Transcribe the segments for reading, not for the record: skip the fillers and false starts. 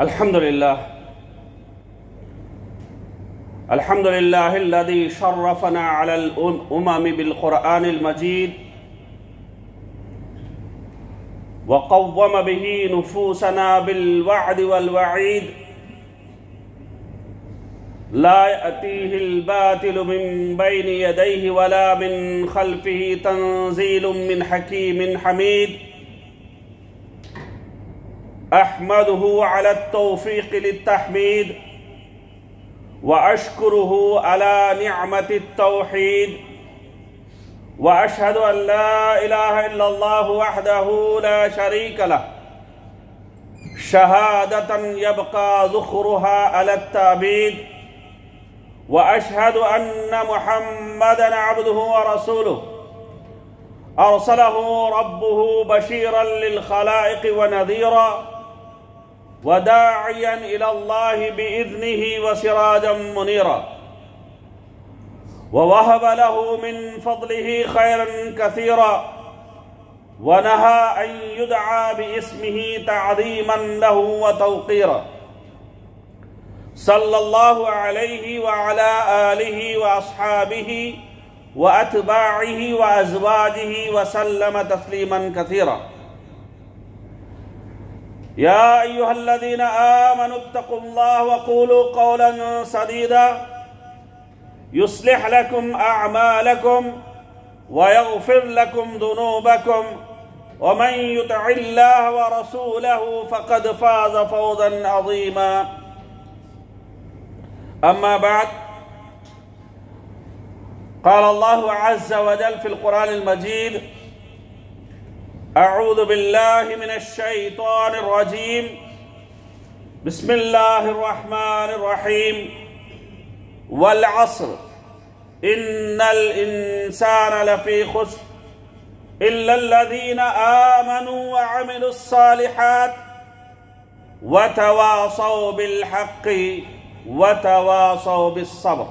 अल्हम्दुलिल्लाह अल्हम्दुलिल्लाहिल्लज़ी शर्रफ़ना अलल उममी बिल क़ुरआनिल मजीद व क़व्वम बिही नुफ़ूसना बिल वअद वल वईद ला यअतीहिल बातिलु मिन बैनि यदैहि वला मिन ख़ल्फ़िही तंज़ीलुम मिन हकीमिन हमीद अहमदुहु अला तौफ़ीक़ लित्तहमीद व अश्कुरुहु अला निअमति तौहीद व अशहदु अन ला इलाहा इल्लल्लाहु वहदहु ला शरीक लह शहादतन यबक़ा ज़ुख़रुहा अला ताबीद व अशहदु अन्न मुहम्मदन अब्दुहु व रसूलुहु अरसलहु रब्बुहु बशीरन लिल खलाइक़ व नज़ीरा व दाइयन इलल्लाहि बिइज़्निहि व सिराजम मुनीरा व वहब लहु मिन फ़ज़लिहि खैरन कसीरा व नहा अन युदआ बिइस्मिहि तअज़ीमन लहु व तौक़ीरा सल्लल्लाहु अलैहि व अला आलिहि व अस्हाबिहि व अत्बाइहि व अज़वाजिहि व सल्लम तस्लीमन कसीरा या अय्युहल्लज़ीना आमनुत्तक़ुल्लाह व क़ूलू क़ौलन सदीदा युस्लिह लकुम अअमालकुम व यग़फ़िर लकुम ज़ुनूबकुम व मन युतिइल्लाह व रसूलहु फ़क़द फ़ाज़ फ़ौज़न अज़ीमा अम्मा बाद क़ाल अल्लाहु अज़्ज़ व जल फ़िल क़ुरआनिल मजीद अऊज़ु बिल्लाहि मिनश शैतानिर रजीम बिस्मिल्लाहिर रहमानिर रहीम वल अस्र इन्नल इंसाना लफ़ी खुस्र इल्लल लज़ीना आमनू व अमिलुस सालिहात व तवासौ बिल हक़्क़ि व तवासौ बिस सब्र।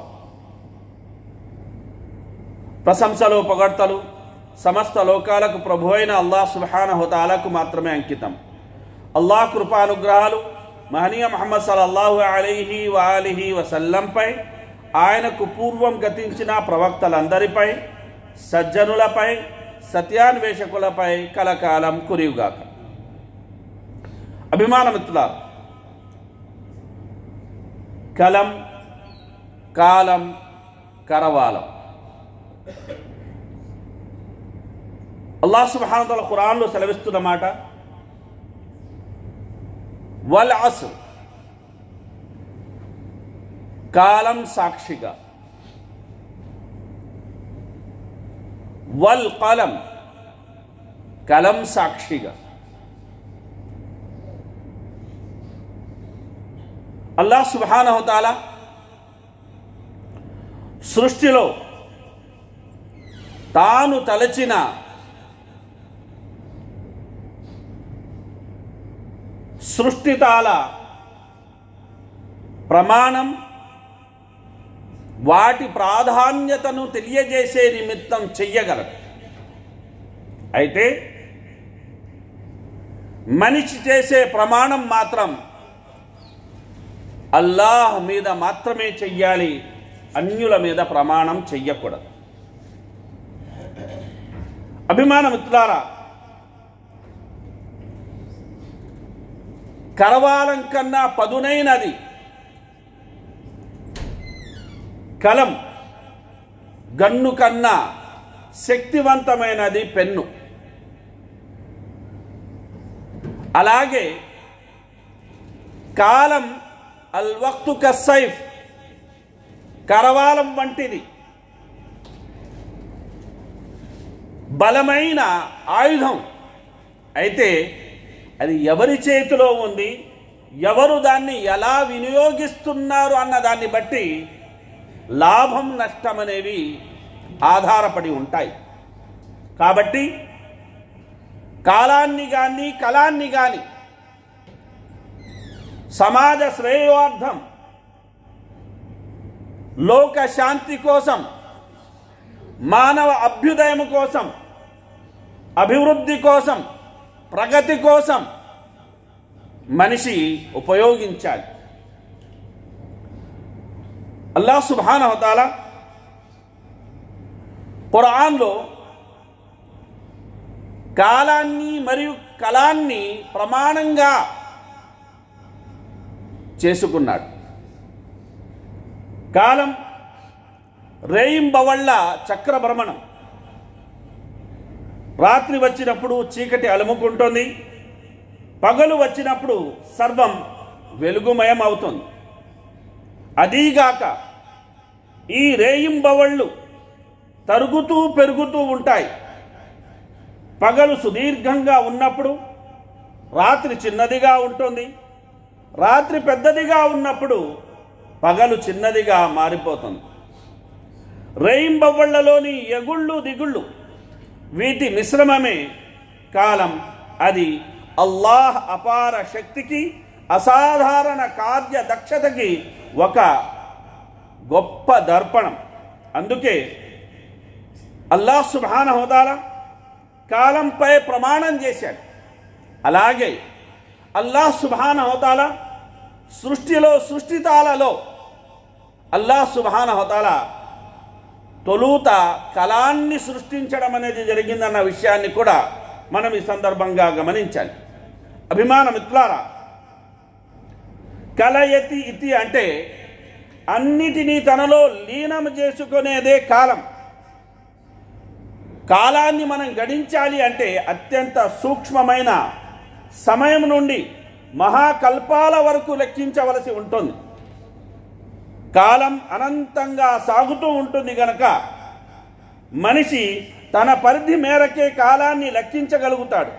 ప్రశంసలు పొగడ్తలు సమస్త లోకాలకు ప్రభు అయిన అల్లాహ్ సుబ్హానహు వ తఆలాకు మాత్రమే అంకితం. అల్లాహ్ కృపానుగ్రహాలు మహనీయ ముహమ్మద్ సల్లల్లాహు అలైహి వ ఆలిహి వసల్లంపై, ఆయనకు పూర్వం గతించిన ప్రవక్తలందరిపై, సజ్జనులపై, సత్యాన్వేషకులపై కలకాలం కురియుగాక. అభిమాన మిత్రులారా, కలం, కాలం, కరవాలం. అల్లాహ్ సుబ్హానహు వ తఆలా ఖురాన్లో సెలవిస్తున్న మాట వల్ అస్ర్, కాలం సాక్షిగా, వల్ కలం, కలం సాక్షిగా. అల్లాహ్ సుబ్హానహు వ తఆలా సృష్టిలో తాను తలచిన సృష్టితాల ప్రమాణం, వాటి ప్రాధాన్యతను తెలియజేసే నిమిత్తం చెయ్యగలడు. అయితే మనిషి చేసే ప్రమాణం మాత్రం అల్లాహ్ మీద మాత్రమే చెయ్యాలి, అన్యుల మీద ప్రమాణం చెయ్యకూడదు. అభిమాన మిత్రులారా, కరవాలం కన్నా పదునైనది కలం, గన్ను కన్నా శక్తివంతమైనది పెన్ను. అలాగే కాలం అల్ వక్తు కస్సైఫ్, కరవాలం వంటిది, బలమైన ఆయుధం. అయితే అది ఎవరి చేతిలో ఉంది, ఎవరు దాన్ని ఎలా వినియోగిస్తున్నారు అన్న దాన్ని బట్టి లాభం నష్టం అనేవి ఆధారపడి ఉంటాయి. కాబట్టి కాలాన్ని కానీ కలాన్ని కానీ సమాజ శ్రేయోర్థం, లోక శాంతి కోసం, మానవ అభ్యుదయం కోసం, అభివృద్ధి కోసం, ప్రగతి కోసం మనిషి ఉపయోగించాలి. అల్లాహ్ సుబ్హానహు వ తఆలా ఖురాన్లో కాలాన్ని మరియు కలాన్ని ప్రమాణంగా చేసుకున్నాడు. కాలం రేయింబవళ్ళ చక్రభ్రమణం. రాత్రి వచ్చినప్పుడు చీకటి అలుముకుంటుంది, పగలు వచ్చినప్పుడు సర్వం వెలుగుమయం అవుతుంది. అదీగాక ఈ రేయింబవళ్ళు తరుగుతూ పెరుగుతూ ఉంటాయి. పగలు సుదీర్ఘంగా ఉన్నప్పుడు రాత్రి చిన్నదిగా ఉంటుంది, రాత్రి పెద్దదిగా ఉన్నప్పుడు పగలు చిన్నదిగా మారిపోతుంది. రేయింబవళ్ళలోని ఎగుళ్ళు దిగుళ్ళు వీటి మిశ్రమమే కాలం. అది అల్లాహ్ అపార శక్తికి, అసాధారణ కార్యదక్షతకి ఒక గొప్ప దర్పణం. అందుకే అల్లాహ్ సుబ్హానహు వ తఆలా కాలంపై ప్రమాణం చేశాడు. అలాగే అల్లాహ్ సుబ్హానహు వ తఆలా సృష్టిలో సృష్టితాలలో అల్లాహ్ సుబ్హానహు వ తఆలా తొలుత కలాన్ని సృష్టించడం అనేది జరిగిందన్న విషయాన్ని కూడా మనం ఈ సందర్భంగా గమనించాలి. అభిమాన మిత్రులారా, కలయతి ఇతి అంటే అన్నిటినీ తనలో లీనం చేసుకునేదే కాలం. కాలాన్ని మనం గడించాలి అంటే అత్యంత సూక్ష్మమైన సమయం నుండి మహాకల్పాల వరకు లెక్కించవలసి ఉంటుంది. కాలం అనంతంగా సాగుతూ ఉంటుంది గనక మనిషి తన పరిధి మేరకే కాలాన్ని లెక్కించగలుగుతాడు.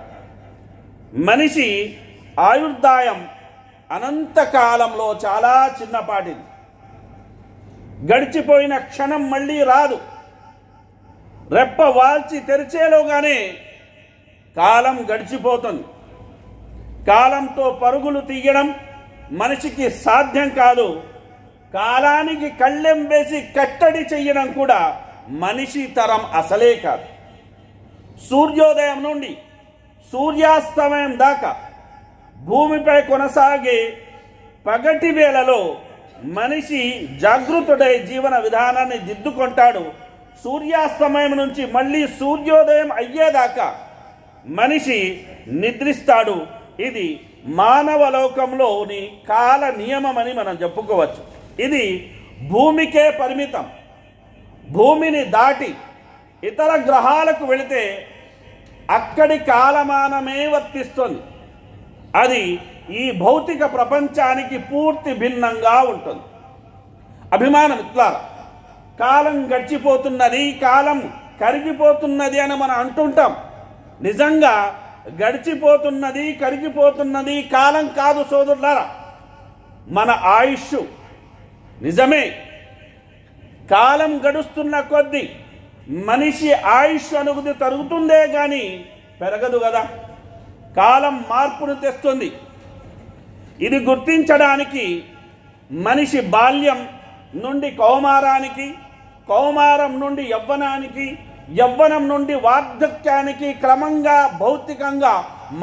మనిషి ఆయుర్దాయం అనంతకాలంలో చాలా చిన్నపాటిది. గడిచిపోయిన క్షణం మళ్ళీ రాదు. రెప్ప వాల్చి తెరిచేలోగానే కాలం గడిచిపోతుంది. కాలంతో పరుగులు తీయడం మనిషికి సాధ్యం కాదు. కాలానికి కళ్ళెం వేసి కట్టడి చెయ్యడం కూడా మనిషి తరం అసలే కాదు. సూర్యోదయం నుండి సూర్యాస్తమయం దాకా భూమిపై కొనసాగే పగటి వేళలో మనిషి జాగృతుడై జీవన విధానాన్ని దిద్దుకుంటాడు. సూర్యాస్తమయం నుంచి మళ్ళీ సూర్యోదయం అయ్యేదాకా మనిషి నిద్రిస్తాడు. ఇది మానవ లోకంలోని కాల నియమం అని మనం చెప్పుకోవచ్చు. ఇది భూమికే పరిమితం. భూమిని దాటి ఇతర గ్రహాలకు వెళితే అక్కడి కాలమానమే వర్తిస్తుంది. అది ఈ భౌతిక ప్రపంచానికి పూర్తి భిన్నంగా ఉంటుంది. అభిమాన మిత్రులారా, కాలం గడిచిపోతున్నది, కాలం కరిగిపోతున్నది అని మనం అంటుంటాం. నిజంగా గడిచిపోతున్నది, కరిగిపోతున్నది కాలం కాదు సోదరులారా, మన ఆయుష్. నిజమే, కాలం గడుస్తున్న కొద్దీ మనిషి ఆయుష్ అనుగుది తరుగుతుందే కానీ పెరగదు కదా. కాలం మార్పును తెస్తుంది. ఇది గుర్తించడానికి మనిషి బాల్యం నుండి కౌమారానికి, కౌమారం నుండి యవ్వనానికి, యవ్వనం నుండి వార్ధక్యానికి క్రమంగా భౌతికంగా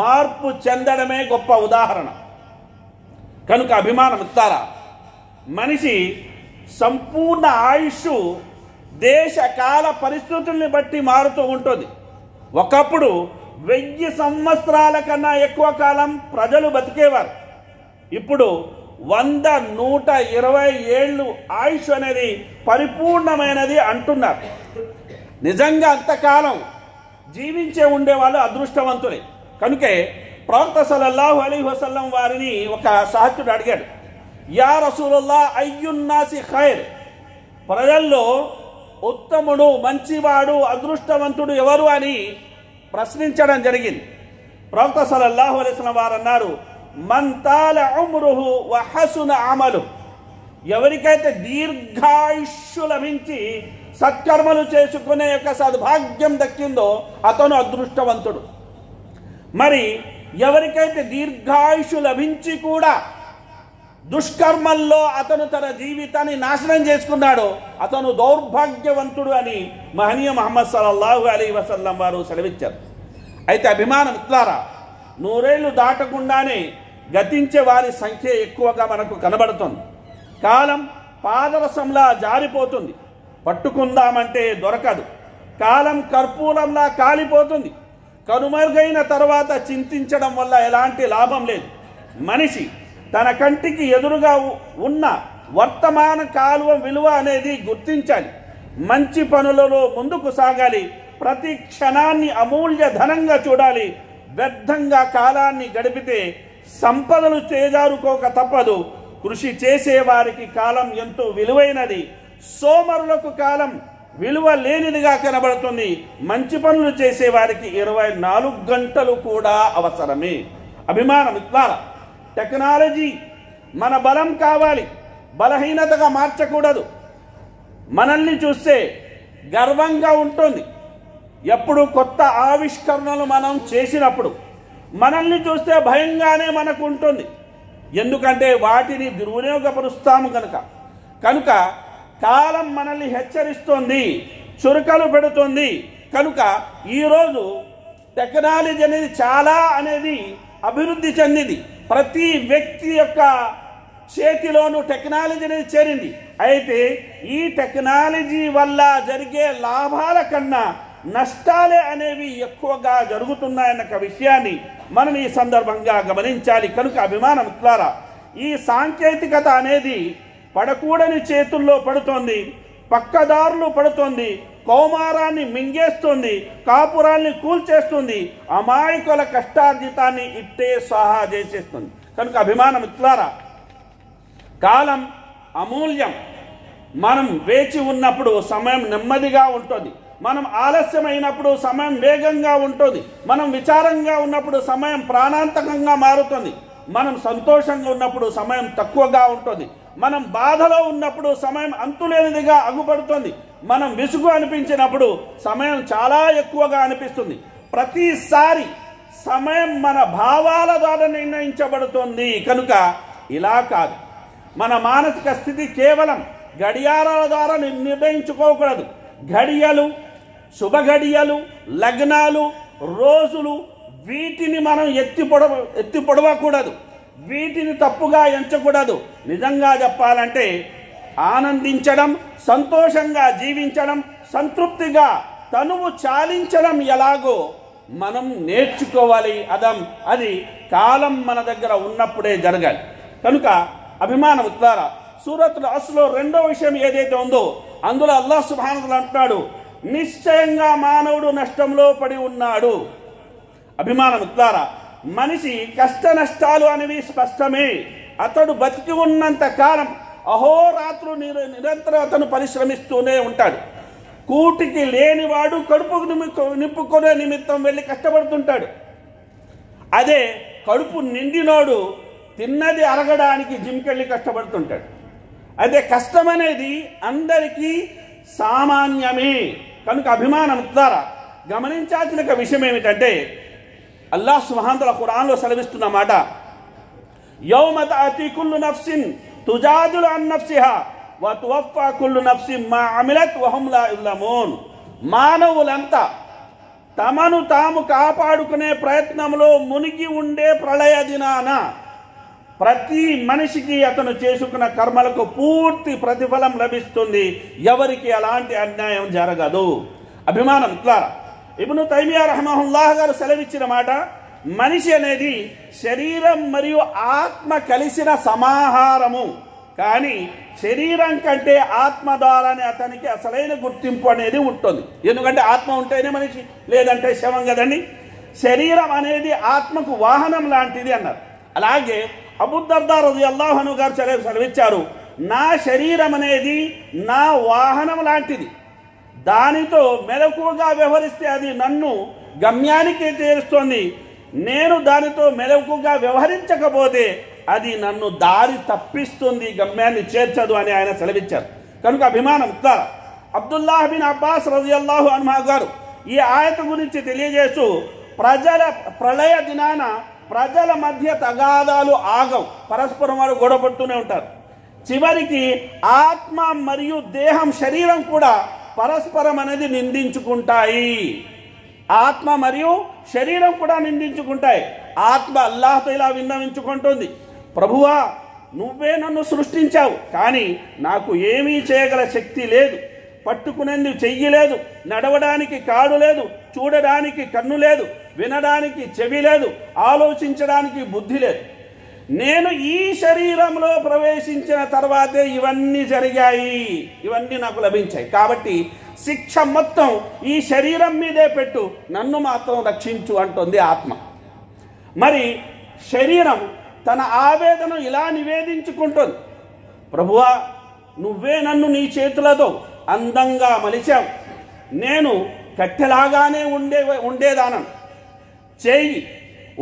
మార్పు చెందడమే గొప్ప ఉదాహరణ. కనుక అభిమాన మిత్రులారా, మనిషి సంపూర్ణ ఆయుష్ దేశ కాల పరిస్థితుల్ని బట్టి మారుతూ ఉంటుంది. ఒకప్పుడు 1000 సంవత్సరాల కన్నా ఎక్కువ కాలం ప్రజలు బతికేవారు. ఇప్పుడు 100, 120 ఏళ్ళు ఆయుష్ అనేది పరిపూర్ణమైనది అంటున్నారు. నిజంగా అంతకాలం జీవించే ఉండేవాళ్ళు అదృష్టవంతులే. కనుకే ప్రవక్త సల్లల్లాహు అలైహి వసల్లం వారిని ఒక సహచరుడు అడిగాడు, యా రసూలుల్లాహ్ అయ్యున్నాసి ఖైర్, ప్రజల్లో ఉత్తముడు, మంచివాడు, అదృష్టవంతుడు ఎవరు అని ప్రశ్నించడం జరిగింది. ప్రవక్త సల్లల్లాహు అలైహి వసల్లం వారు అన్నారు, మన్ తాల ఉమ్రుహు వ హసున అమలు, ఎవరికైతే దీర్ఘాయుష్షు లభించి సత్కర్మలు చేసుకునే యొక్క సద్భాగ్యం దక్కిందో అతను అదృష్టవంతుడు. మరి ఎవరికైతే దీర్ఘాయుషు లభించి కూడా దుష్కర్మల్లో అతను తన జీవితాన్ని నాశనం చేసుకున్నాడో అతను దౌర్భాగ్యవంతుడు అని మహనీయ ముహమ్మద్ సల్లల్లాహు అలైహి వసల్లం వారు సెలవిచ్చారు. అయితే అభిమాన మిత్రులారా, 100 ఏళ్ళు దాటకుండానే గతించే వారి సంఖ్య ఎక్కువగా మనకు కనబడుతుంది. కాలం పాదరసంలా జారిపోతుంది, పట్టుకుందామంటే దొరకదు. కాలం కర్పూరంలా కాలిపోతుంది. కనుమరుగైన తర్వాత చింతించడం వల్ల ఎలాంటి లాభం లేదు. మనిషి తన కంటికి ఎదురుగా ఉన్న వర్తమాన కాలం విలువ అనేది గుర్తించాలి. మంచి పనులలో ముందుకు సాగాలి. ప్రతి క్షణాన్ని అమూల్య ధనంగా చూడాలి. వ్యర్థంగా కాలాన్ని గడిపితే సంపదలు చేజారుకోక తప్పదు. కృషి చేసేవారికి కాలం ఎంతో విలువైనది. సోమరులకు కాలం విలువ లేనిదిగా కనబడుతుంది. మంచి పనులు చేసేవారికి 24 గంటలు కూడా అవసరమే. అభిమానం ఇట్లారా, టెక్నాలజీ మన బలం కావాలి, బలహీనతగా మార్చకూడదు. మనల్ని చూస్తే గర్వంగా ఉంటుంది. ఎప్పుడు కొత్త ఆవిష్కరణలు మనం చేసినప్పుడు మనల్ని చూస్తే భయంగానే మనకు ఉంటుంది. ఎందుకంటే వాటిని దుర్వినియోగపరుస్తాము కనుక కాలం మనల్ని హెచ్చరిస్తుంది, చురుకలు పెడుతుంది. కనుక ఈరోజు టెక్నాలజీ అనేది చాలా అభివృద్ధి చెందింది. ప్రతి వ్యక్తి యొక్క చేతిలోనూ టెక్నాలజీ అనేది చేరింది. అయితే ఈ టెక్నాలజీ వల్ల జరిగే లాభాల కన్నా నష్టాలే అనేవి ఎక్కువగా జరుగుతున్నాయన్న విషయాన్ని మనం ఈ సందర్భంగా గమనించాలి. కనుక అభిమానం ఇట్లారా, ఈ సాంకేతికత అనేది పడకూడని చేతుల్లో పడుతోంది, పక్కదారులు పడుతోంది, కౌమారాన్ని మింగేస్తుంది, కాపురాల్ని కూల్చేస్తుంది, అమాయకుల కష్టార్జితాన్ని ఇట్టే సహా చేసేస్తుంది. కనుక అభిమానం ఇట్లారా, కాలం అమూల్యం. మనం వేచి ఉన్నప్పుడు సమయం నెమ్మదిగా ఉంటుంది. మనం ఆలస్యమైనప్పుడు సమయం వేగంగా ఉంటుంది. మనం విచారంగా ఉన్నప్పుడు సమయం ప్రాణాంతకంగా మారుతుంది. మనం సంతోషంగా ఉన్నప్పుడు సమయం తక్కువగా ఉంటుంది. మనం బాధలో ఉన్నప్పుడు సమయం అంతులేనిదిగా అగుపడుతుంది. మనం విసుగు అనిపించినప్పుడు సమయం చాలా ఎక్కువగా అనిపిస్తుంది. ప్రతిసారి సమయం మన భావాల ద్వారా నిర్ణయించబడుతుంది. కనుక ఇలా కాదు, మన మానసిక స్థితి కేవలం గడియారాల ద్వారా నిర్ణయించుకోకూడదు. ఘడియలు, శుభ ఘడియలు, లగ్నాలు, రోజులు, వీటిని మనం ఎత్తి పొడవకూడదు. వీటిని తప్పుగా ఎంచకూడదు. నిజంగా చెప్పాలంటే ఆనందించడం, సంతోషంగా జీవించడం, సంతృప్తిగా తనువు చాలించడం ఎలాగో మనం నేర్చుకోవాలి. అది కాలం మన దగ్గర ఉన్నప్పుడే జరగాలి. కనుక అభిమానం ఉత్తారా, సూరతుల్ అస్ర్లో 2వ విషయం ఏదైతే ఉందో అందులో అల్లాహ్ సుబ్హానహు వ తఆలా అంటున్నాడు, నిశ్చయంగా మానవుడు నష్టంలో పడి ఉన్నాడు. అభిమానం ఉత్తారా, మనిషి కష్ట నష్టాలు అనేవి స్పష్టమే. అతడు బతికి ఉన్నంత కాలం అహోరాత్రు నిరంతరం అతను పరిశ్రమిస్తూనే ఉంటాడు. కూటికి లేనివాడు కడుపు నింపుకునే నిమిత్తం వెళ్ళి కష్టపడుతుంటాడు. అదే కడుపు నిండినోడు తిన్నది అరగడానికి జిమ్కెళ్ళి కష్టపడుతుంటాడు. అయితే కష్టం అనేది అందరికీ సామాన్యమే. కనుక అభిమానం ద్వారా గమనించాల్సిన విషయం ఏమిటంటే, అల్లాహ్ సుబ్హానహు వ తఆలా ఖురాన్లో సెలవిస్తున్న మాట, యౌమ తఅతి కుల్లు నఫ్సిన్ తుజాదిలు అన్ నఫ్సిహా వ తువఫా కుల్లు నఫ్సిన్ మా అమిలత్ వ హుమ్ లా యుజ్లమూన్. మానవులంతా తమను తాము కాపాడుకునే ప్రయత్నంలో మునిగి ఉండే ప్రళయ దినాన ప్రతి మనిషికి అతను చేసుకున్న కర్మలకు పూర్తి ప్రతిఫలం లభిస్తుంది. ఎవరికి అలాంటి అన్యాయం జరగదు. అభిమానం ఇట్లారా, ఇబ్ను తైమియా రహమహుల్లాహ్ గారు సెలవిచ్చిన మాట, మనిషి అనేది శరీరం మరియు ఆత్మ కలిసిన సమాహారము. కానీ శరీరం కంటే ఆత్మ ద్వారానే అతనికి అసలైన గుర్తింపు అనేది ఉంటుంది. ఎందుకంటే ఆత్మ ఉంటేనే మనిషి, లేదంటే శవం కదండి. శరీరం అనేది ఆత్మకు వాహనం లాంటిది అన్నారు. అలాగే అబూ దర్దా రలియల్లాహు అన్హు గారు సెలవిచ్చారు, నా శరీరం అనేది నా వాహనం లాంటిది. దానితో మెలకువగా వ్యవహరిస్తే అది నన్ను గమ్యానికి చేరుస్తోంది. నేను దానితో మెలకువగా వ్యవహరించకపోతే అది నన్ను దారి తప్పిస్తుంది, గమ్యాన్ని చేర్చదు అని ఆయన సెలవిచ్చారు. కనుక అభిమానం ఇట్లా అబ్దుల్లాహ్ బిన్ అబ్బాస్ రలియల్లాహు అన్హు గారు ఈ ఆయత గురించి తెలియజేస్తూ, ప్రళయ దినాన ప్రజల మధ్య తగాదాలు ఆగవు, పరస్పరం వారు గొడవపడుతూనే ఉంటారు. చివరికి ఆత్మ మరియు దేహం, శరీరం కూడా పరస్పరం అనేది నిందించుకుంటాయి. ఆత్మ మరియు శరీరం కూడా నిందించుకుంటాయి. ఆత్మ అల్లాహ్తో ఇలా విన్నవించుకుంటుంది, ప్రభువా నువ్వే నన్ను సృష్టించావు, కానీ నాకు ఏమీ చేయగల శక్తి లేదు, పట్టుకునేందుకు చెయ్యి లేదు, నడవడానికి కాడు లేదు, చూడడానికి కన్ను లేదు, వినడానికి చెవి లేదు, ఆలోచించడానికి బుద్ధి లేదు. నేను ఈ శరీరంలో ప్రవేశించిన తర్వాతే ఇవన్నీ జరిగాయి, ఇవన్నీ నాకు లభించాయి. కాబట్టి శిక్ష మొత్తం ఈ శరీరం మీదే పెట్టు, నన్ను మాత్రం రక్షించు అంటుంది ఆత్మ. మరి శరీరం తన ఆవేదన ఇలా నివేదించుకుంటుంది, ప్రభువా నువ్వే నన్ను నీ చేతులతో అందంగా మలిచావు, నేను కట్టెలాగానే ఉండేదానను, చేయి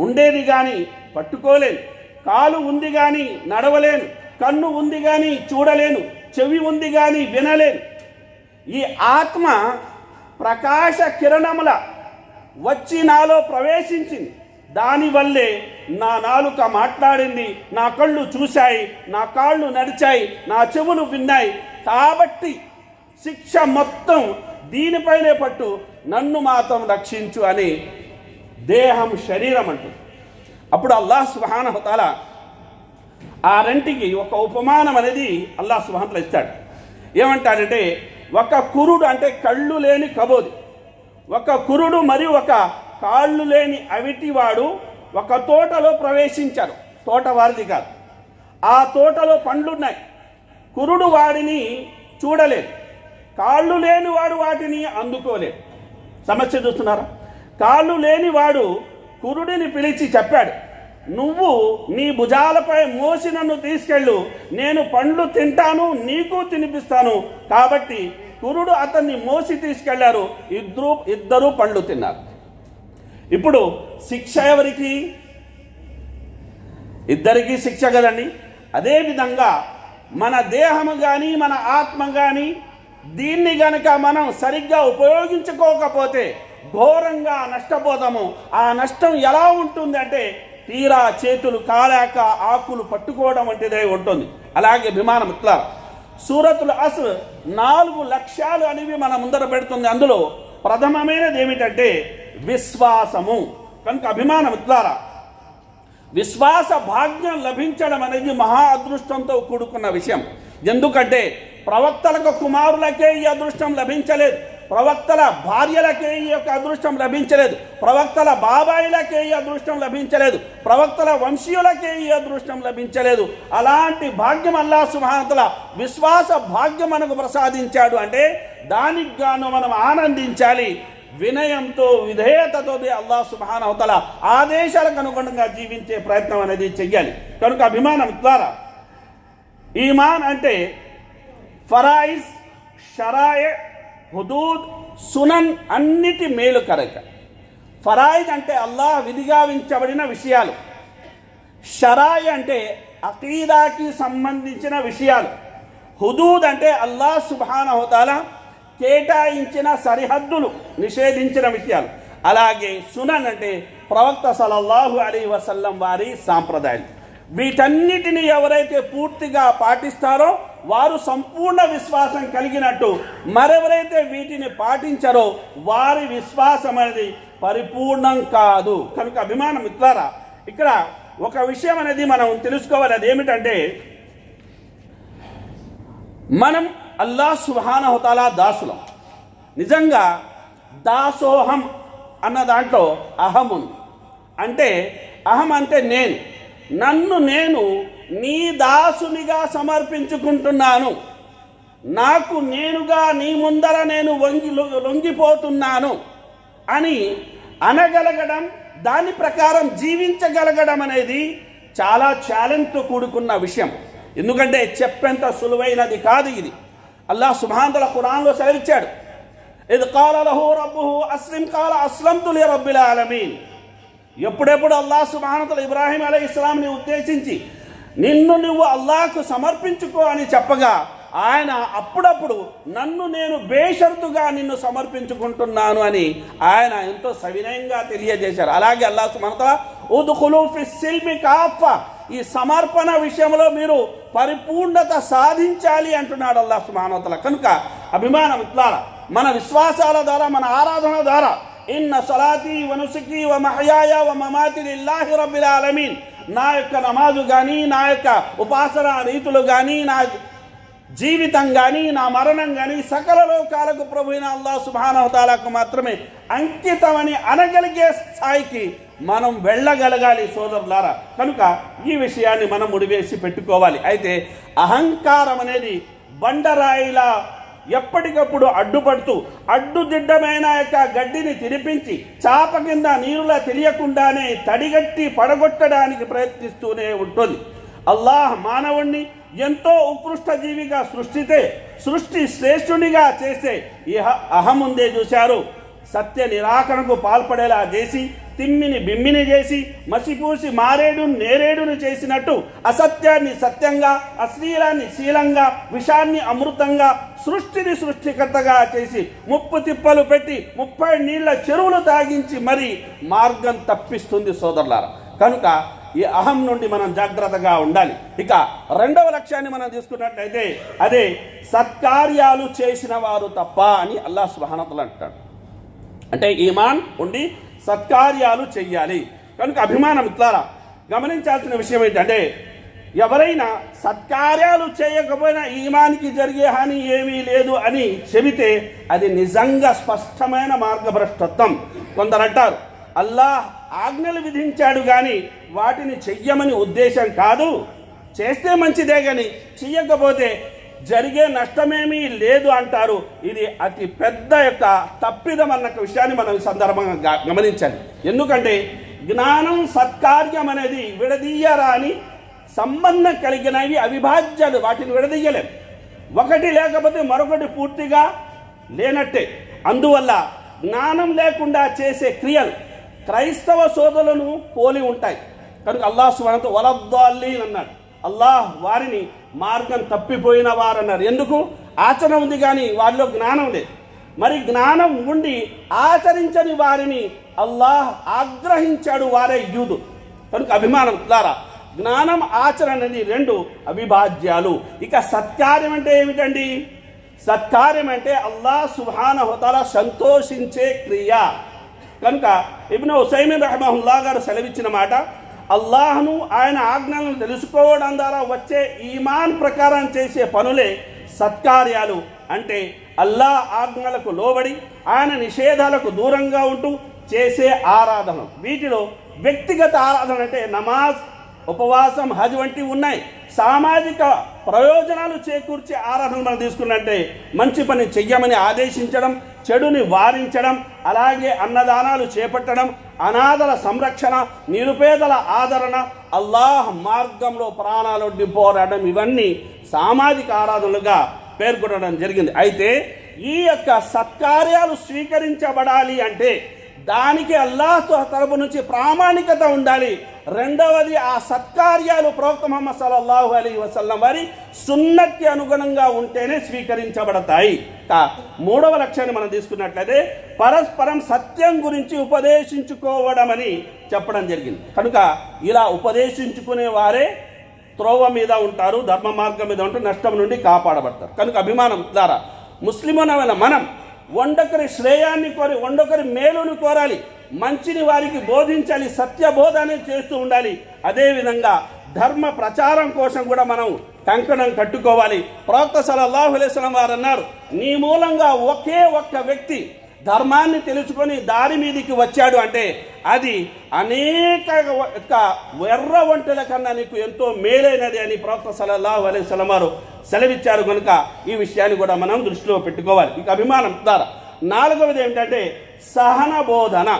ఉండేది కానీ పట్టుకోలేను, కాలు ఉంది కానీ నడవలేను, కన్ను ఉంది కానీ చూడలేను, చెవి ఉంది కానీ వినలేను. ఈ ఆత్మ ప్రకాశ కిరణముల వచ్చి నాలో ప్రవేశించింది, దానివల్లే నా నాలుక మాట్లాడింది, నా కళ్ళు చూశాయి, నా కాళ్ళు నడిచాయి, నా చెవులు విన్నాయి. కాబట్టి శిక్ష మొత్తం దీనిపైనే పట్టు, నన్ను మాత్రం రక్షించు అని దేహం శరీరం అంటుంది. అప్పుడు అల్లాహ్ సుబ్హానహు తఆలా ఆ రెంటికి ఒక ఉపమానం అనేది అల్లాహ్ సుబ్హానహు తఆలా ఇస్తాడు. ఏమంటాడంటే, ఒక కురుడు అంటే కళ్ళు లేని కబోది, ఒక కురుడు మరియు ఒక కాళ్ళు లేని అవిటివాడు ఒక తోటలో ప్రవేశించారు. తోట వారిది కాదు. ఆ తోటలో పండ్లున్నాయి. కురుడు వాడిని చూడలేదు, కాళ్ళు లేని వాడు వాటిని అందుకోలేదు. సమస్య చూస్తున్నారా? కాళ్ళు లేని వాడు కురుడిని పిలిచి చెప్పాడు, నువ్వు నీ భుజాలపై మోసి నన్ను తీసుకెళ్ళు, నేను పండ్లు తింటాను, నీకు తినిపిస్తాను. కాబట్టి కురుడు అతన్ని మోసి తీసుకెళ్లారు, ఇద్దరు పండ్లు తిన్నారు. ఇప్పుడు శిక్ష ఎవరికి? ఇద్దరికి శిక్ష కదండి. అదేవిధంగా మన దేహము కానీ మన ఆత్మ కానీ దీన్ని గనక మనం సరిగ్గా ఉపయోగించుకోకపోతే ఘోరంగా నష్టపోతాము. ఆ నష్టం ఎలా ఉంటుంది అంటే, తీరా చేతులు కాలాక ఆకులు పట్టుకోవడం వంటిదే ఉంటుంది. అలాగే విమానం ఇట్లా సూరతుల్ అస్ర్ 4 లక్ష్యాలు అనేవి మన ముందర పెడుతుంది. అందులో ప్రథమమైనది ఏమిటంటే విశ్వాసము. కనుక అభిమానం ఇట్లారా, విశ్వాస భాగ్యం లభించడం అనేది మహా అదృష్టంతో కూడుకున్న విషయం. ఎందుకంటే ప్రవక్తలకు కుమారులకే ఈ అదృష్టం లభించలేదు, ప్రవక్తల భార్యలకే ఈ యొక్క అదృష్టం లభించలేదు, ప్రవక్తల బాబాయిలకే ఈ అదృష్టం లభించలేదు, ప్రవక్తల వంశీయులకే ఈ అదృష్టం లభించలేదు. అలాంటి భాగ్యం అల్లాహ్ సుబ్హానహు తఆలా విశ్వాస భాగ్యం మనకు ప్రసాదించాడు. అంటే దానికి గాను మనం ఆనందించాలి. వినయంతో విధేయతతో అల్లాహ్ సుబ్హానహు తఆలా ఆదేశాలకు అనుగుణంగా జీవించే ప్రయత్నం అనేది చెయ్యాలి. కనుక అభిమానం ద్వారా ఈమాన్ అంటే ఫరాయిజ్, షరాయ్, హుదూద్, సునన్ అన్నిటి మేలు కరక. ఫరాయిజ్ అంటే అల్లాహ్ విధిగావించబడిన విషయాలు, షరాయ్ అంటే అకీదాకి సంబంధించిన విషయాలు, హుదూద్ అంటే అల్లాహ్ సుబ్హానహు తఆలా కేటాయించిన సరిహద్దులు, నిషేధించిన విషయాలు. అలాగే సునన్ అంటే ప్రవక్త సల్లల్లాహు అలైహి వసల్లం వారి సాంప్రదాయాలు. వీటన్నిటిని ఎవరైతే పూర్తిగా పాటిస్తారో వారు సంపూర్ణ విశ్వాసం కలిగినట్టు. మరెవరైతే వీటిని పాటించారో వారి విశ్వాసం అనేది పరిపూర్ణం కాదు. కనుక అభిమానం ఇట్లారా, ఇక్కడ ఒక విషయం అనేది మనం తెలుసుకోవాలి. అదేమిటంటే, మనం అల్లాహ్ సుబ్హానహు తఆలా దాసులం. నిజంగా దాసోహం అన్న దాంట్లో అహం ఉంది. అంటే అహం అంటే నేను, నన్ను నేను నీ దాసునిగా సమర్పించుకుంటున్నాను, నాకు నేనుగా నీ ముందర నేను లొంగిపోతున్నాను అని అనగలగడం, దాని ప్రకారం జీవించగలగడం అనేది చాలా ఛాలెంజ్తో కూడుకున్న విషయం. ఎందుకంటే చెప్పేంత సులువైనది కాదు ఇది. అల్లాహ్ సుబ్హానహు తఆలా ఖురాన్లో సెలవిచ్చాడు, ఇద్ ఖాల లహు రబ్బుహు అస్లిమ్ ఖాల అస్లమ్తు లిరబ్బిల్ ఆలమీన్. ఎప్పుడెప్పుడు అల్లాహ్ సుబ్హానహు తఆలా ఇబ్రాహీం అలైహిస్సలాంని ఉద్దేశించి నిన్ను నువ్వు అల్లాహ్కు సమర్పించుకో అని చెప్పగా, ఆయన అప్పుడప్పుడు నన్ను నేను బేషరతుగా నిన్ను సమర్పించుకుంటున్నాను అని ఆయన ఎంతో సవినయంగా తెలియజేశారు. అలాగే అల్లాహ్ సుబ్హానహు తఆలా ఉద్ఖులు ఫిస్సిల్మి కాఫా, ఈ సమర్పణ విషయంలో మీరు పరిపూర్ణత సాధించాలి అంటున్నాడు అల్లాహ్ సుబ్హానహు తఆలా. కనుక అభిమానం ఇట్లా మన విశ్వాసాల ద్వారా, మన ఆరాధన ద్వారా ఇన్న సలాతి వ నుసుకి వ మహయాయ వ మమాతి లిల్లాహి రబ్బిల్ ఆలమీన్, నా యొక్క నమాజు కానీ, నా యొక్క ఉపాసన రీతులు కానీ, నా జీవితం కానీ, నా మరణం కానీ సకల లోకాలకు ప్రభువైన అల్లాహ్ సుబ్హానహు తఆలాకు మాత్రమే అంకితమని అనగలిగే స్థాయికి మనం వెళ్ళగలగాలి సోదరులారా. కనుక ఈ విషయాన్ని మనం ముడివేసి పెట్టుకోవాలి. అయితే అహంకారం అనేది బండరాయిలా ఎప్పటికప్పుడు అడ్డుపడుతూ అడ్డుదిడ్డమైన యొక్క గడ్డిని తినిపించి చాప కింద నీరులా తెలియకుండానే తడిగట్టి పడగొట్టడానికి ప్రయత్నిస్తూనే ఉంటుంది. అల్లాహ్ మానవుణ్ణి ఎంతో ఉత్కృష్ట జీవిగా సృష్టి శ్రేష్ఠునిగా చేసే ఈ అహం ఉందే చూశారు, సత్య నిరాకరణకు పాల్పడేలా చేసి తిమ్మిని బిమ్మిని చేసి మసిపూసి మారేడును నేరేడును చేసినట్టు అసత్యాన్ని సత్యంగా, అశ్లీలాన్ని శీలంగా, విషాన్ని అమృతంగా, సృష్టిని సృష్టికర్తగా చేసి ముప్పు తిప్పలు పెట్టి 30 నీళ్ల చెరువులు తాగించి మరి మార్గం తప్పిస్తుంది సోదరులారా. కనుక ఈ అహం నుండి మనం జాగ్రత్తగా ఉండాలి. ఇక రెండవ లక్ష్యాన్ని మనం తీసుకున్నట్లయితే అదే సత్కార్యాలు చేసిన వారు తప్ప అని అల్లాహ్ సుబ్హానహు తఆలా అంటాడు. అంటే ఈమాన్ ఉండి సత్కార్యాలు చెయ్యాలి. కనుక అభిమానం మిత్రులారా గమనించాల్సిన విషయం ఏంటంటే ఎవరైనా సత్కార్యాలు చేయకపోయినా ఈమానికి జరిగే హాని ఏమీ లేదు అని చెబితే అది నిజంగా స్పష్టమైన మార్గభ్రష్టత్వం. కొందరంటారు అల్లాహ్ ఆజ్ఞలు విధించాడు కానీ వాటిని చెయ్యమని ఉద్దేశం కాదు, చేస్తే మంచిదే కానీ చెయ్యకపోతే జరిగే నష్టమేమీ లేదు అంటారు. ఇది అతి పెద్ద యొక్క తప్పిదం అన్న విషయాన్ని మనం ఈ సందర్భంగా గమనించాలి. ఎందుకంటే జ్ఞానం సత్కార్యం అనేది విడదీయరాని సంబంధం కలిగినవి, అవిభాజ్యాలు, వాటిని విడదీయలేం. ఒకటి లేకపోతే మరొకటి పూర్తిగా లేనట్టే. అందువల్ల జ్ఞానం లేకుండా చేసే క్రియలు క్రైస్తవ సోదరులను పోలి ఉంటాయి. కనుక అల్లాహ్ సుబ్హానహు వలద్దాలీన్ అన్నాడు. అల్లాహ్ వారిని మార్గం తప్పిపోయిన వారన్నారు. ఎందుకు? ఆచరణ ఉంది కానీ వారిలో జ్ఞానం లేదు. మరి జ్ఞానం ఉండి ఆచరించని వారిని అల్లాహ్ ఆగ్రహించాడు, వారే యూదు. కనుక అభిమానం ద్వారా జ్ఞానం ఆచరణ అనేది 2 అవిభాజ్యాలు. ఇక సత్కార్యం అంటే ఏమిటండి? సత్కార్యం అంటే అల్లాహ్ సుబ్హానహు తఆలా సంతోషించే క్రియ. కనుక ఇబ్ను ఉసైమీన్ రహిమహుల్లాహ్ గారు సెలవిచ్చిన మాట, అల్లాహ్ను ఆయన ఆజ్ఞలను తెలుసుకోవడం ద్వారా వచ్చే ఈమాన్ ప్రకారం చేసే పనులే సత్కార్యాలు. అంటే అల్లాహ్ ఆజ్ఞలకు లోబడి ఆయన నిషేధాలకు దూరంగా ఉంటూ చేసే ఆరాధన. వీటిలో వ్యక్తిగత ఆరాధన అంటే నమాజ్, ఉపవాసం, హజ్ వంటివి ఉన్నాయి. సామాజిక ప్రయోజనాలు చేకూర్చే ఆరాధన మనం తీసుకున్నట్టే మంచి పని చెయ్యమని ఆదేశించడం, చెడుని వారించడం, అలాగే అన్నదానాలు చేపట్టడం, అనాథల సంరక్షణ, నిరుపేదల ఆదరణ, అల్లాహ్ మార్గంలో ప్రాణాలొడ్డి పోరాడడం, ఇవన్నీ సామాజిక ఆరాధనలుగా పేర్కొనడం జరిగింది. అయితే ఈ యొక్క సత్కార్యాలు స్వీకరించబడాలి అంటే దానికి అల్లాహ్ తరపు నుంచి ప్రామాణికత ఉండాలి. రెండవది ఆ సత్కార్యాలు ప్రవక్త ముహమ్మద్ సల్లల్లాహు అలైహి వసల్లం వారి సున్నత్కి అనుగుణంగా ఉంటేనే స్వీకరించబడతాయి. మూడవ లక్ష్యాన్ని మనం తీసుకున్నట్లయితే పరస్పరం సత్యం గురించి ఉపదేశించుకోవడం అని చెప్పడం జరిగింది. కనుక ఇలా ఉపదేశించుకునే వారే త్రోవ మీద ఉంటారు, ధర్మ మార్గం మీద ఉంటారు, నష్టం నుండి కాపాడబడతారు. కనుక అభిమానం ద్వారా ముస్లిములైన మనం వండొకరి శ్రేయాన్ని కోరి వండొకరి మేలును కోరాలి, మంచిని వారికి బోధించాలి, సత్యబోధ అనేది చేస్తూ ఉండాలి. అదేవిధంగా ధర్మ ప్రచారం కోసం కూడా మనం కంకణం కట్టుకోవాలి. ప్రవక్త సల్లల్లాహు అలైహి వసల్లం వారు అన్నారు, నీ మూలంగా ఒకే ఒక్క వ్యక్తి ధర్మాన్ని తెలుసుకొని దారి మీదికి వచ్చాడు అంటే అది అనేక ఎర్ర వంటల కన్నా నీకు ఎంతో మేలైనది అని ప్రవక్త సల్లల్లాహు అలైహి వసల్లం వారు సెలవిచ్చారు. కనుక ఈ విషయాన్ని కూడా మనం దృష్టిలో పెట్టుకోవాలి. ఇక అభిమానం ద్వారా నాలుగవది ఏమిటంటే సహన బోధన.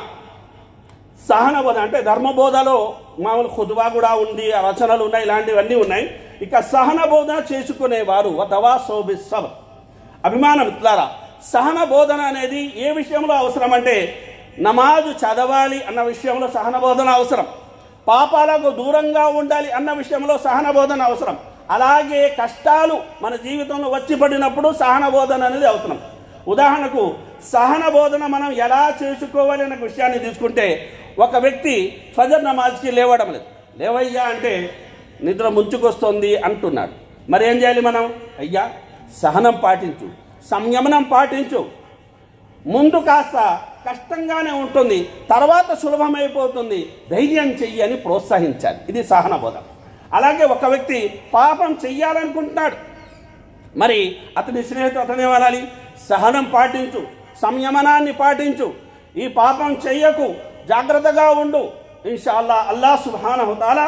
అంటే ధర్మబోధలో మామూలు ఖుతుబా కూడా ఉంది, రచనలు ఉన్నాయి, ఇలాంటివన్నీ ఉన్నాయి. ఇక సహన బోధన చేసుకునేవారు వతవాసౌ బిస్సబ్ర్. అభిమానం ద్వారా సహన బోధన అనేది ఏ విషయంలో అవసరం అంటే నమాజు చదవాలి అన్న విషయంలో సహన బోధన అవసరం, పాపాలకు దూరంగా ఉండాలి అన్న విషయంలో సహన బోధన అవసరం, అలాగే కష్టాలు మన జీవితంలో వచ్చి పడినప్పుడు సహన బోధన అనేది అవసరం. ఉదాహరణకు సహన బోధన మనం ఎలా చేసుకోవాలి అనే విషయాన్ని తీసుకుంటే ఒక వ్యక్తి ఫజర్ నమాజ్కి లేవడం లేదు, లేవయ్యా అంటే నిద్ర ముంచుకొస్తుంది అంటున్నాడు. మరి ఏం చేయాలి మనం? అయ్యా సహనం పాటించు, సంయమనం పాటించు, ముందు కాస్త కష్టంగానే ఉంటుంది, తర్వాత సులభమైపోతుంది, ధైర్యం చెయ్యి అని ప్రోత్సహించాలి. ఇది సహన బోధ. అలాగే ఒక వ్యక్తి పాపం చెయ్యాలనుకుంటున్నాడు, మరి అతని స్నేహితుడు అతనేమనాలి? సహనం పాటించు, సంయమనాన్ని పాటించు, ఈ పాపం చెయ్యకు, జాగ్రత్తగా ఉండు, ఇన్షాల్లా అల్లాహ్ సుబ్హానహు తఆలా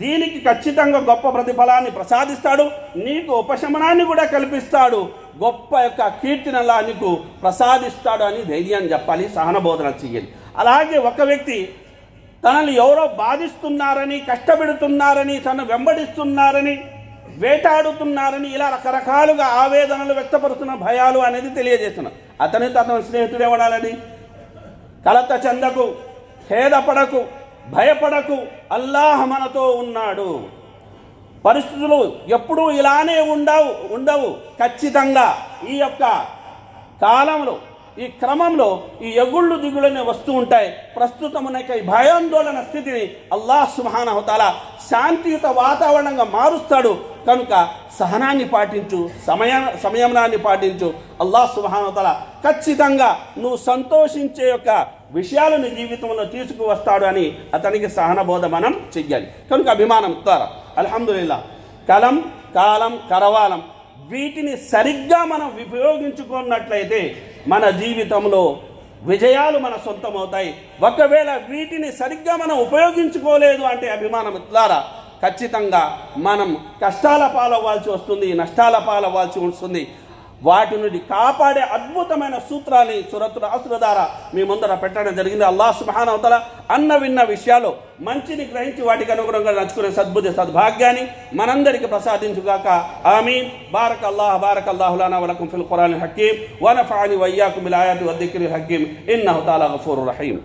దీనికి ఖచ్చితంగా గొప్ప ప్రతిఫలాన్ని ప్రసాదిస్తాడు, నీకు ఉపశమనాన్ని కూడా కల్పిస్తాడు, గొప్ప యొక్క కీర్తిని అల్లాహ్ నీకు ప్రసాదిస్తాడు అని ధైర్యాన్ని చెప్పాలి, సహన బోధన చెయ్యాలి. అలాగే ఒక వ్యక్తి తనని ఎవరో బాధిస్తున్నారని, కష్టపెడుతున్నారని, తను వెంబడిస్తున్నారని, వేటాడుతున్నారని, ఇలా రకరకాలుగా ఆవేదనలు వ్యక్తపరుస్తున్న భయాలు అనేది తెలియజేస్తున్నారు. అతనితో అతని స్నేహితుడు ఏమనాలని? కలత చెందకు, ఖేదపడకు, భయపడకు, అల్లాహ్ మనతో ఉన్నాడు. పరిస్థితులు ఎప్పుడూ ఇలానే ఉండవు. ఖచ్చితంగా ఈ యొక్క కాలంలో, ఈ క్రమంలో ఈ ఎగుళ్ళు దిగుళ్ళనే వస్తూ ఉంటాయి. ప్రస్తుతమునక ఈ భయాందోళన స్థితిని అల్లాహ్ సుబ్హానహు తఆలా శాంతియుత వాతావరణంగా మారుస్తాడు. కనుక సహనాన్ని పాటించు, సంయమనాన్ని పాటించు. అల్లాహ్ సుబ్హానహు తఆలా ఖచ్చితంగా నువ్వు సంతోషించే యొక్క విషయాలు నీ జీవితంలో తీసుకువస్తాడు అని అతనికి సహన బోధ మనం చెయ్యాలి. కనుక అభిమానం ద్వారా అల్హమ్దులిల్లాహ్ కలం, కాలం, కరవాలం వీటిని సరిగ్గా మనం ఉపయోగించుకున్నట్లయితే మన జీవితంలో విజయాలు మన సొంతమవుతాయి. ఒకవేళ వీటిని సరిగ్గా మనం ఉపయోగించుకోలేదు అంటే అభిమానం ద్వారా ఖచ్చితంగా మనం కష్టాల పాలవ్వాల్సి వస్తుంది, నష్టాల పాలవ్వాల్సి వస్తుంది. వాటి నుండి కాపాడే అద్భుతమైన సూత్రాన్ని సూరతుల్ అస్ర్ ద్వారా మీ ముందర పెట్టడం జరిగింది. అల్లాహ్ సుబ్హానహు తఆలా అన్న విన్న విషయాలు మంచిని గ్రహించి వాటికి అనుగుణంగా నడుచుకునే సద్బుద్ధి, సద్భాగ్యాన్ని మనందరికీ ప్రసాదించుగాక. ఆమీన్. బారకల్లాహు లనా వ లకుం ఫిల్ ఖురానిల్ హకీమ్ వ నఫఅని వ ఇయ్యాకుం బిల్ ఆయాతి వద్ దిక్రిల్ హకీమ్ ఇన్నహు తఆలా గఫూరుర్ రహీమ్.